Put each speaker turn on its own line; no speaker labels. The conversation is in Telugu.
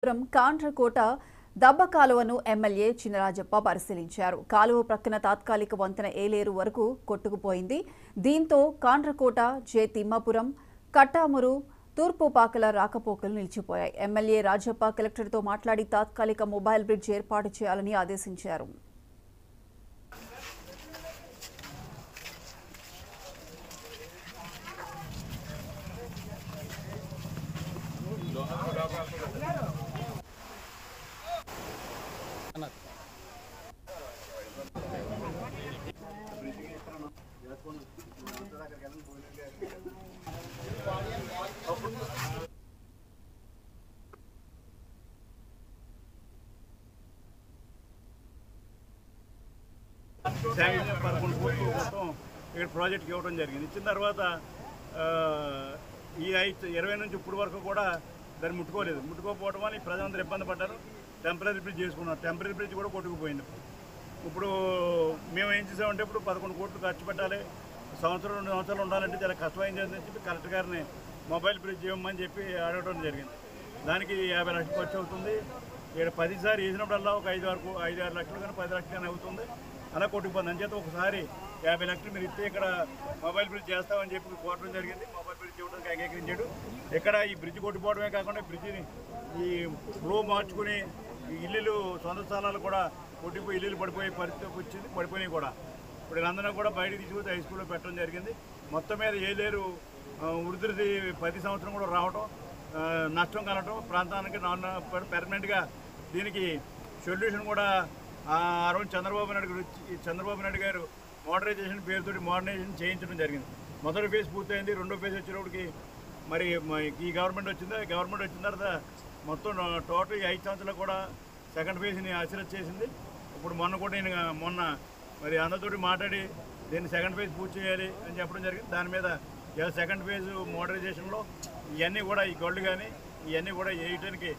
కాండ్రకోట దబ్బ కాలువను ఎమ్మెల్యే చినరాజప్ప పరిశీలించారు. కాలువ ప్రక్కన తాత్కాలిక వంతెన ఏలేరు వరకు కొట్టుకుపోయింది. దీంతో కాండ్రకోట, జె తిమ్మాపురం, కట్టామురు, తూర్పుపాకల రాకపోకలు నిలిచిపోయాయి. ఎమ్మెల్యే రాజప్ప కలెక్టర్తో మాట్లాడి తాత్కాలిక మొబైల్ బ్రిడ్జ్ ఏర్పాటు చేయాలని ఆదేశించారు.
ఇక్కడ ప్రాజెక్ట్కి ఇవ్వడం జరిగింది. ఇచ్చిన తర్వాత ఈ 20 నుంచి ఇప్పుడు వరకు కూడా దాన్ని ముట్టుకోకపోవడం వల్ల ప్రజలందరూ ఇబ్బంది పడ్డారు. టెంపరీ బ్రిడ్జ్ చేసుకున్నారు. టెంపరీ బ్రిడ్జ్ కూడా కొట్టుకుపోయింది. ఇప్పుడు మేము ఏం చేసామంటే ఇప్పుడు 11 కోట్లు ఖర్చు పెట్టాలి, 2 సంవత్సరాలు ఉండాలంటే చాలా కష్టమైంది అని చెప్పి కలెక్టర్ గారిని మొబైల్ బ్రిడ్జ్ ఇవ్వమని చెప్పి అడగడం జరిగింది. దానికి 50 లక్షలు ఖర్చు అవుతుంది. ఇక్కడ 10 సారి వేసినప్పుడల్లా ఒక 5-6 లక్షలు కానీ 10 లక్షలు కానీ అవుతుంది. అలా కొట్టుకుపోతుంది. అంచేత ఒకసారి 50 లక్షలు మీరు ఇస్తే ఇక్కడ మొబైల్ బ్రిడ్జ్ చేస్తామని చెప్పి కోరడం జరిగింది. మొబైల్ బ్రిడ్జ్ ఇవ్వడానికి అంగీకరించాడు. ఇక్కడ ఈ బ్రిడ్జ్ కొట్టుకోవడమే కాకుండా బ్రిడ్జిని ఈ ఫ్లో మార్చుకుని ఇల్లులు సొంత స్థలాలు కూడా కొట్టిపోయి ఇల్లులు పడిపోయే పరిస్థితికి వచ్చింది. పడిపోయినాయి కూడా. ఇప్పుడు వీళ్ళందరూ కూడా బయటకు తీసుకొచ్చి హై స్కూల్లో పెట్టడం జరిగింది. మొత్తం మీద ఏలేరు వృద్ధిది 10 సంవత్సరం కూడా రావడం, నష్టం కలగటం, ప్రాంతానికి పెర్మనెంట్గా దీనికి సొల్యూషన్ కూడా ఆ రోజు చంద్రబాబు నాయుడు గారు మోడరైజేషన్ పేరుతోటి మోడర్నైజేషన్ చేయించడం జరిగింది. మొదటి ఫేజ్ పూర్తయింది. రెండో ఫేజ్ వచ్చేటప్పటికి మరి ఈ గవర్నమెంట్ వచ్చింది. గవర్నమెంట్ వచ్చిన తర్వాత మొత్తం టోటల్ ఈ 5 సంవత్సరాలు కూడా సెకండ్ ఫేజ్ని అసిరెట్ చేసింది. ఇప్పుడు మొన్న మరి అందరితోటి మాట్లాడి దీన్ని సెకండ్ ఫేజ్ పూర్తి చేయాలి అని చెప్పడం జరిగింది. దాని మీద సెకండ్ ఫేజ్ మోడరైజేషన్లో ఇవన్నీ కూడా ఈ గొళ్ళు కానీ ఇవన్నీ కూడా వేయడానికి